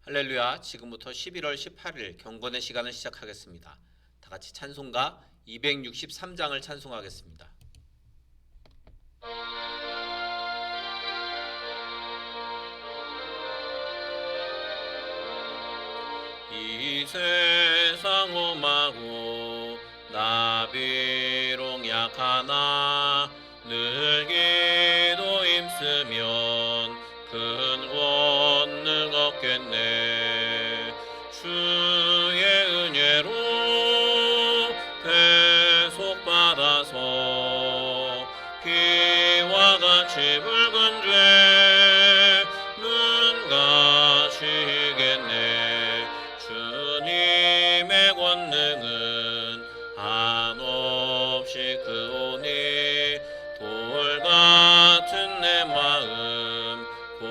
할렐루야. 지금부터 11월 18일 경건의 시간을 시작하겠습니다. 다 같이 찬송가 263장을 찬송하겠습니다. 이 세상 험하고 나 비록 약하나 늘 기도 힘쓰면 큰 권능 얻겠네. 주의 은혜로 대속받아서 피와 같이 붉은 죄는 가시겠네. 주님의 권능은 한없이 크오니 돌같은 내 마음 곧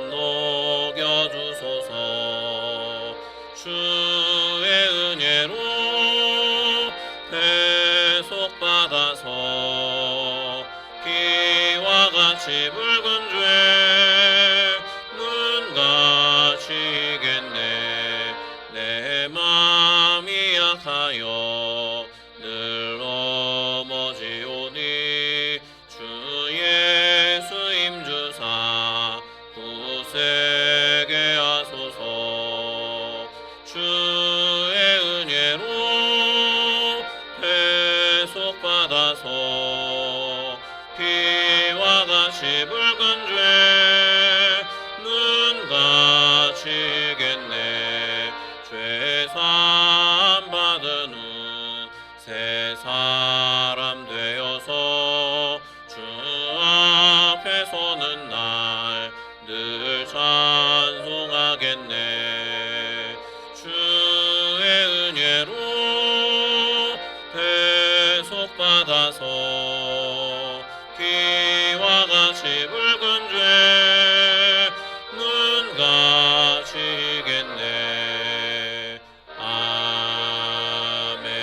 녹여주소서. 주의 은혜로 대속받아서 피와 같이 붉은 죄는 가시겠네. 내 마음이 약하여 늘 넘어지오니 주 예수 힘주사 굳세게 하소서. 주의 은혜로 대속받아서 피와 같이 붉은 죄는 가시겠네. 죄사함 받은 후 새 사람 되어서 주 앞에 서는 날 늘 찬송하겠네. 주의 은혜로 대속받아서 피와 같이 붉은 죄는 가시겠네. 아멘.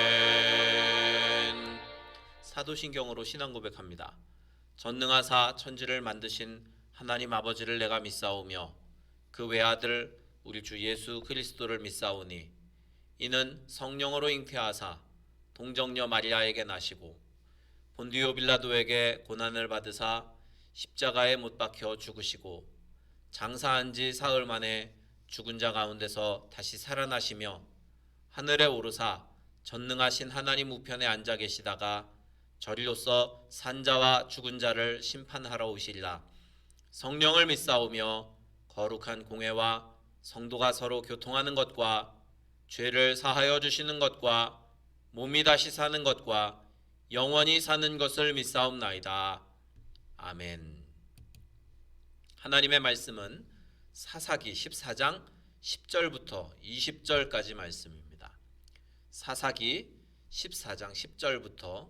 사도신경으로 신앙 고백합니다. 전능하사 천지를 만드신 하나님 아버지를 내가 믿사오며 그 외아들 우리 주 예수 그리스도를 믿사오니 이는 성령으로 잉태하사 동정녀 마리아에게 나시고 본디오 빌라도에게 고난을 받으사 십자가에 못 박혀 죽으시고 장사한 지 사흘 만에 죽은 자 가운데서 다시 살아나시며 하늘에 오르사 전능하신 하나님 우편에 앉아 계시다가 저리로서 산자와 죽은 자를 심판하러 오시리라. 성령을 믿사오며 거룩한 공회와 성도가 서로 교통하는 것과 죄를 사하여 주시는 것과 몸이 다시 사는 것과 영원히 사는 것을 믿사옵나이다. 아멘. 하나님의 말씀은 사사기 14장 10절부터 20절까지 말씀입니다. 사사기 14장 10절부터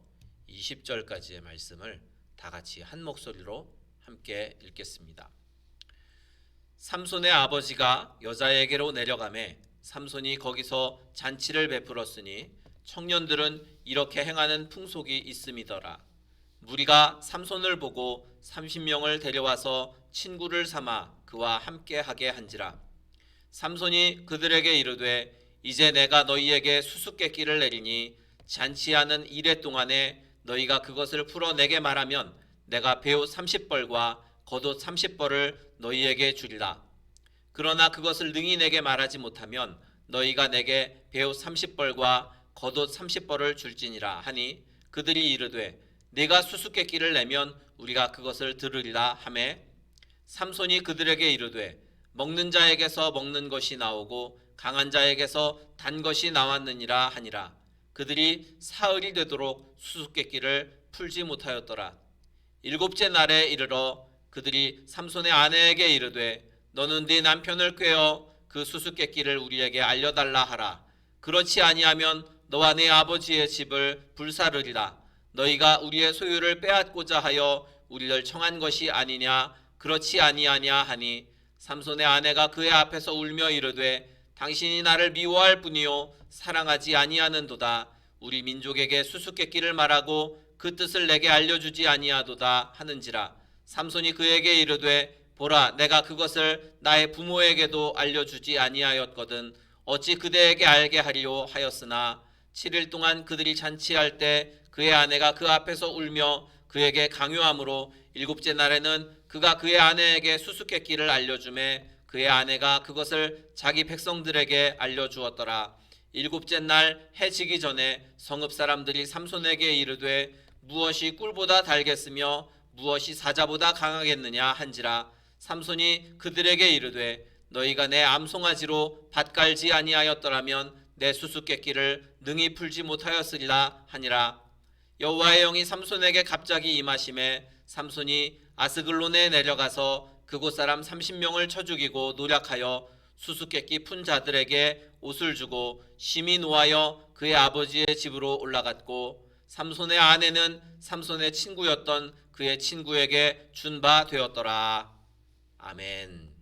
20절까지의 말씀을 다 같이 한 목소리로 함께 읽겠습니다. 삼손의 아버지가 여자에게로 내려가매 삼손이 거기서 잔치를 베풀었으니 청년들은 이렇게 행하는 풍속이 있음이더라. 무리가 삼손을 보고 30명을 데려와서 친구를 삼아 그와 함께 하게 한지라. 삼손이 그들에게 이르되 이제 내가 너희에게 수수께끼를 내리니 잔치하는 이래 동안에 너희가 그것을 풀어 내게 말하면 내가 배우 30벌과 겉옷 30벌을 너희에게 주리라. 그러나 그것을 능히 내게 말하지 못하면 너희가 내게 배우 30벌과 겉옷 30벌을 줄지니라 하니 그들이 이르되 네가 수수께끼를 내면 우리가 그것을 들으리라 하매 삼손이 그들에게 이르되 먹는 자에게서 먹는 것이 나오고 강한 자에게서 단 것이 나왔느니라 하니라. 그들이 사흘이 되도록 수수께끼를 풀지 못하였더라. 일곱째 날에 이르러 그들이 삼손의 아내에게 이르되 너는 네 남편을 꾀어 그 수수께끼를 우리에게 알려달라 하라. 그렇지 아니하면 너와 네 아버지의 집을 불사르리라. 너희가 우리의 소유를 빼앗고자 하여 우리를 청한 것이 아니냐 그렇지 아니하냐 하니 삼손의 아내가 그의 앞에서 울며 이르되 당신이 나를 미워할 뿐이요 사랑하지 아니하는도다. 우리 민족에게 수수께끼를 말하고 그 뜻을 내게 알려주지 아니하도다 하는지라. 삼손이 그에게 이르되 보라, 내가 그것을 나의 부모에게도 알려주지 아니하였거든 어찌 그대에게 알게 하리요 하였으나 7일 동안 그들이 잔치할 때 그의 아내가 그 앞에서 울며 그에게 강요함으로 일곱째 날에는 그가 그의 아내에게 수수께끼를 알려주매 그의 아내가 그것을 자기 백성들에게 알려주었더라. 일곱째 날 해 지기 전에 성읍 사람들이 삼손에게 이르되 무엇이 꿀보다 달겠으며 무엇이 사자보다 강하겠느냐 한지라. 삼손이 그들에게 이르되 너희가 내 암송아지로 밭 갈지 아니하였더라면 내 수수께끼를 능히 풀지 못하였으리라 하니라. 여호와의 영이 삼손에게 갑자기 임하심에 삼손이 아스글론에 내려가서 그곳 사람 30명을 쳐 죽이고 노략하여 수수께끼 푼 자들에게 옷을 주고 심히 노하여 그의 아버지의 집으로 올라갔고 삼손의 아내는 삼손의 친구였던 그의 친구에게 준 바 되었더라. 아멘.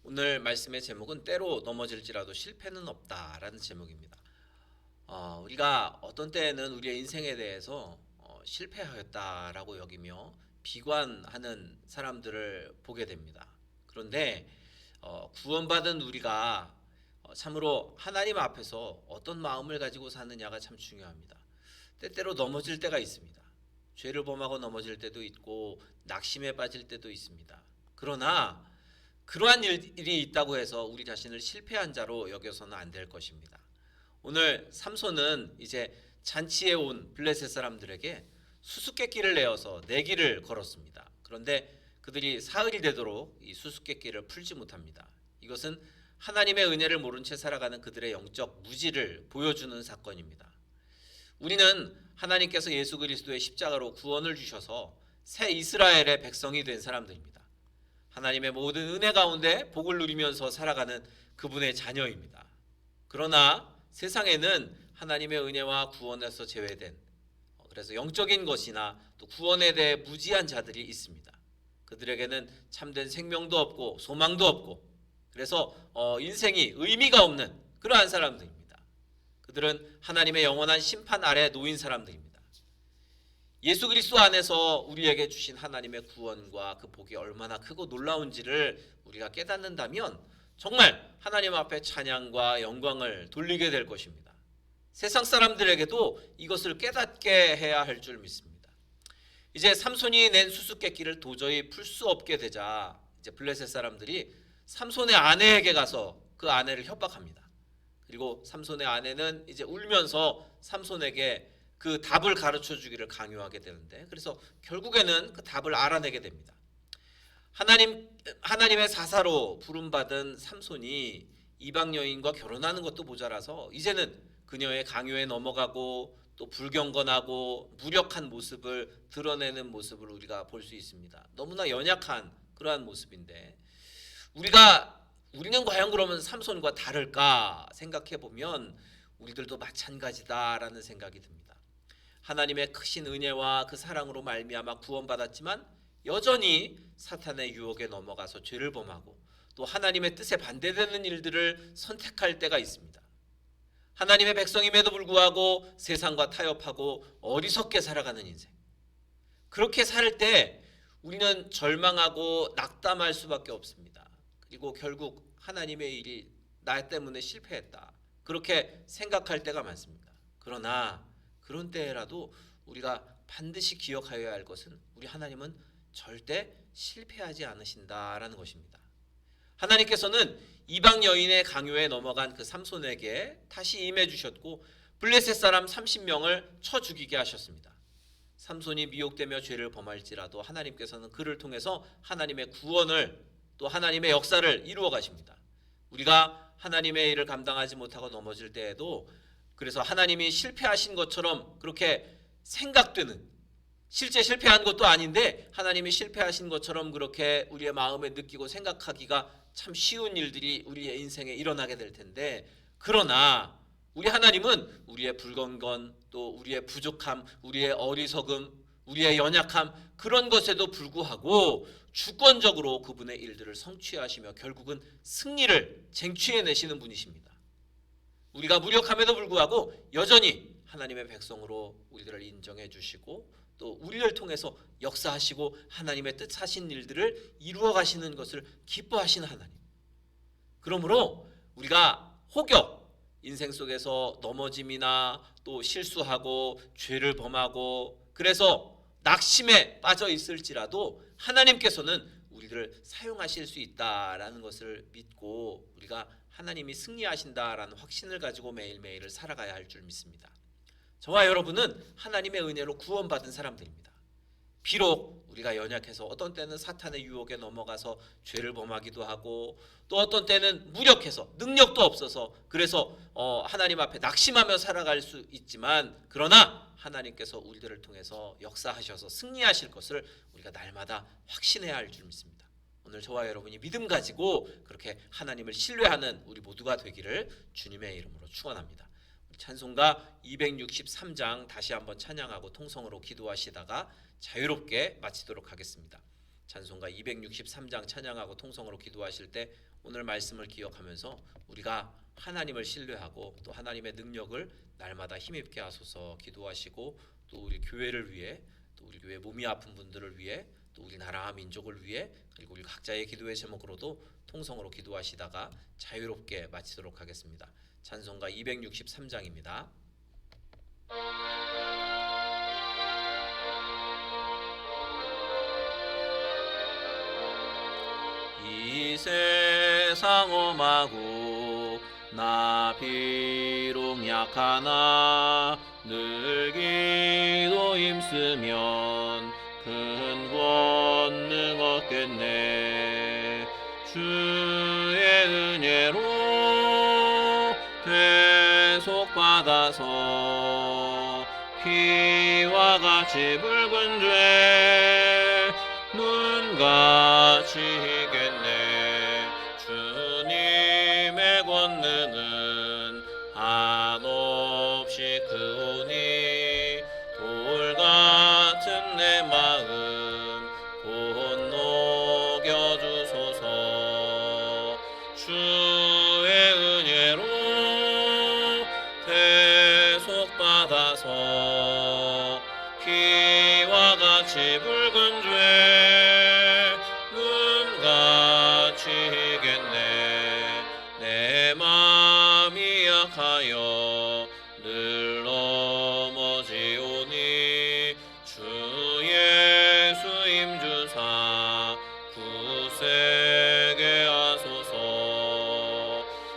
오늘 말씀의 제목은 때로 넘어질지라도 실패는 없다라는 제목입니다. 우리가 어떤 때에는 우리의 인생에 대해서 실패하였다라고 여기며 비관하는 사람들을 보게 됩니다. 그런데 구원받은 우리가 참으로 하나님 앞에서 어떤 마음을 가지고 사느냐가 참 중요합니다. 때때로 넘어질 때가 있습니다. 죄를 범하고 넘어질 때도 있고 낙심에 빠질 때도 있습니다. 그러나 그러한 일이 있다고 해서 우리 자신을 실패한 자로 여겨서는 안 될 것입니다. 오늘 삼손은 이제 잔치에 온 블레셋 사람들에게 수수께끼를 내어서 내기를 걸었습니다. 그런데 그들이 사흘이 되도록 이 수수께끼를 풀지 못합니다. 이것은 하나님의 은혜를 모른 채 살아가는 그들의 영적 무지를 보여주는 사건입니다. 우리는 하나님께서 예수 그리스도의 십자가로 구원을 주셔서 새 이스라엘의 백성이 된 사람들입니다. 하나님의 모든 은혜 가운데 복을 누리면서 살아가는 그분의 자녀입니다. 그러나 세상에는 하나님의 은혜와 구원에서 제외된 그래서 영적인 것이나 또 구원에 대해 무지한 자들이 있습니다. 그들에게는 참된 생명도 없고 소망도 없고 그래서 인생이 의미가 없는 그러한 사람들입니다. 그들은 하나님의 영원한 심판 아래 놓인 사람들입니다. 예수 그리스도 안에서 우리에게 주신 하나님의 구원과 그 복이 얼마나 크고 놀라운지를 우리가 깨닫는다면 정말 하나님 앞에 찬양과 영광을 돌리게 될 것입니다. 세상 사람들에게도 이것을 깨닫게 해야 할 줄 믿습니다. 이제 삼손이 낸 수수께끼를 도저히 풀 수 없게 되자 이제 블레셋 사람들이 삼손의 아내에게 가서 그 아내를 협박합니다. 그리고 삼손의 아내는 이제 울면서 삼손에게 그 답을 가르쳐 주기를 강요하게 되는데 그래서 결국에는 그 답을 알아내게 됩니다. 하나님의 사사로 부름받은 삼손이 이방 여인과 결혼하는 것도 모자라서 이제는 그녀의 강요에 넘어가고 또 불경건하고 무력한 모습을 드러내는 모습을 우리가 볼 수 있습니다. 너무나 연약한 그러한 모습인데 우리는 과연 그러면 삼손과 다를까 생각해 보면 우리들도 마찬가지다라는 생각이 듭니다. 하나님의 크신 은혜와 그 사랑으로 말미암아 구원받았지만 여전히 사탄의 유혹에 넘어가서 죄를 범하고 또 하나님의 뜻에 반대되는 일들을 선택할 때가 있습니다. 하나님의 백성임에도 불구하고 세상과 타협하고 어리석게 살아가는 인생. 그렇게 살 때 우리는 절망하고 낙담할 수밖에 없습니다. 그리고 결국 하나님의 일이 나 때문에 실패했다. 그렇게 생각할 때가 많습니다. 그러나 그런 때라도 우리가 반드시 기억하여야 할 것은 우리 하나님은 절대 실패하지 않으신다라는 것입니다. 하나님께서는 이방 여인의 강요에 넘어간 그 삼손에게 다시 임해 주셨고 블레셋 사람 30명을 쳐 죽이게 하셨습니다. 삼손이 미혹되며 죄를 범할지라도 하나님께서는 그를 통해서 하나님의 구원을 또 하나님의 역사를 이루어 가십니다. 우리가 하나님의 일을 감당하지 못하고 넘어질 때에도 그래서 하나님이 실패하신 것처럼 그렇게 생각되는 실제 실패한 것도 아닌데 하나님이 실패하신 것처럼 그렇게 우리의 마음에 느끼고 생각하기가 참 쉬운 일들이 우리의 인생에 일어나게 될 텐데 그러나 우리 하나님은 우리의 불건건 또 우리의 부족함, 우리의 어리석음, 우리의 연약함 그런 것에도 불구하고 주권적으로 그분의 일들을 성취하시며 결국은 승리를 쟁취해내시는 분이십니다. 우리가 무력함에도 불구하고 여전히 하나님의 백성으로 우리들을 인정해 주시고 또 우리를 통해서 역사하시고 하나님의 뜻하신 일들을 이루어 가시는 것을 기뻐하시는 하나님. 그러므로 우리가 혹여 인생 속에서 넘어짐이나 또 실수하고 죄를 범하고 그래서 낙심에 빠져 있을지라도 하나님께서는 우리를 사용하실 수 있다라는 것을 믿고 우리가 하나님이 승리하신다라는 확신을 가지고 매일매일을 살아가야 할 줄 믿습니다. 저와 여러분은 하나님의 은혜로 구원받은 사람들입니다. 비록 우리가 연약해서 어떤 때는 사탄의 유혹에 넘어가서 죄를 범하기도 하고 또 어떤 때는 무력해서 능력도 없어서 그래서 하나님 앞에 낙심하며 살아갈 수 있지만 그러나 하나님께서 우리들을 통해서 역사하셔서 승리하실 것을 우리가 날마다 확신해야 할 줄 믿습니다. 오늘 저와 여러분이 믿음 가지고 그렇게 하나님을 신뢰하는 우리 모두가 되기를 주님의 이름으로 축원합니다. 찬송가 263장 다시 한번 찬양하고 통성으로 기도하시다가 자유롭게 마치도록 하겠습니다. 찬송가 263장 찬양하고 통성으로 기도하실 때 오늘 말씀을 기억하면서 우리가 하나님을 신뢰하고 또 하나님의 능력을 날마다 힘입게 하소서 기도하시고 또 우리 교회를 위해 또 우리 교회 몸이 아픈 분들을 위해 또 우리 나라 민족을 위해 그리고 우리 각자의 기도의 제목으로도 통성으로 기도하시다가 자유롭게 마치도록 하겠습니다. 찬송가 263장입니다. 이 세상 험하고 나 비록 약하나 늘 기도 힘쓰면 큰 권능 얻겠네. 주의 은혜로 대속받아서 피와 같이 붉은 죄 눈같이 희겠네. 주님의 권능은 한없이 크오니 돌같은 내 마음 곧 녹여주소서. 주의 은혜로 대속받아서 피와 같이 붉은 죄 눈같이 희겠네. 내 마음이 약하여 늘 넘어지오니 주 예수 힘주사 굳세게 하소서.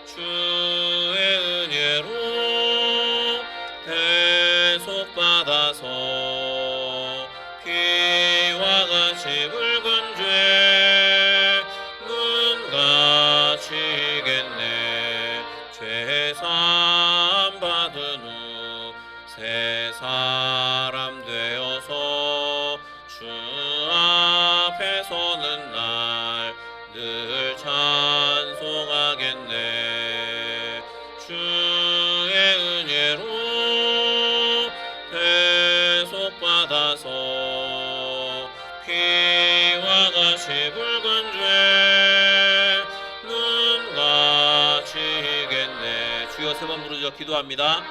주의 은혜로 대속받아서 피와 같이 붉은 죄 눈같이 희겠네. 죄사함 받은 후 새 사람 되어서 주 앞에 서는 날 늘 찬송하겠네. 주의 은혜로 대속받아서 피와 같이 붉은 죄 눈같이 희겠네. 주여 세 번 부르짖어 기도합니다.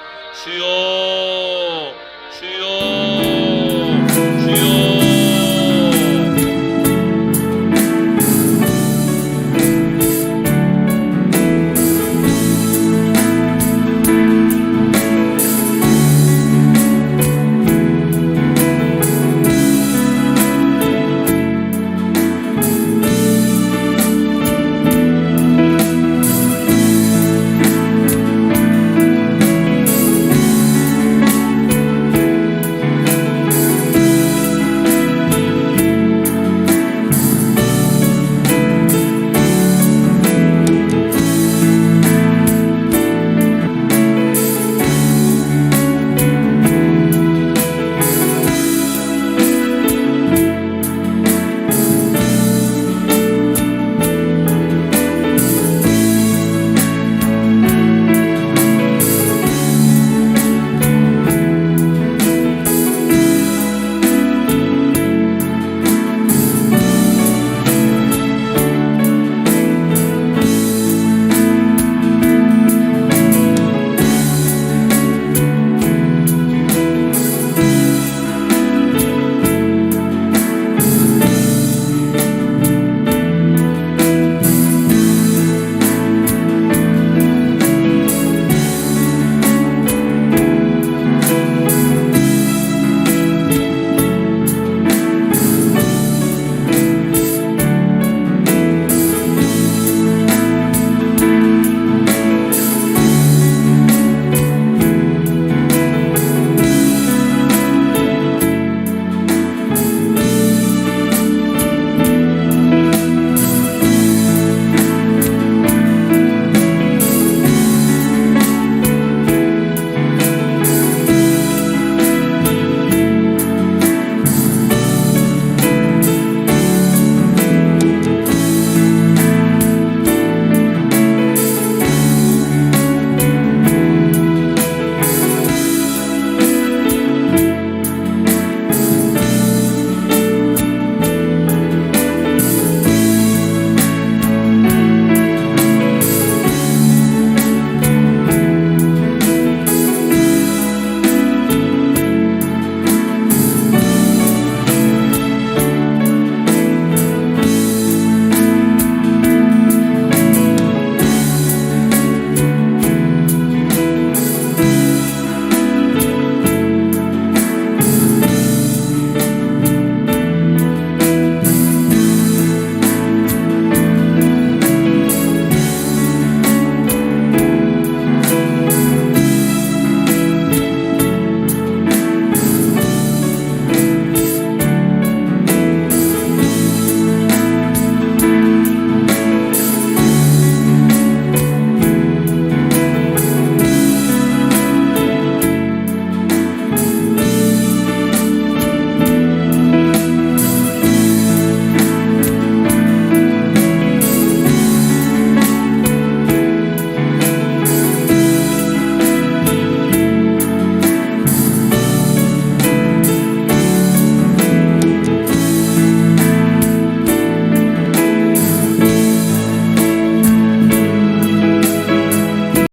주여 주여 주여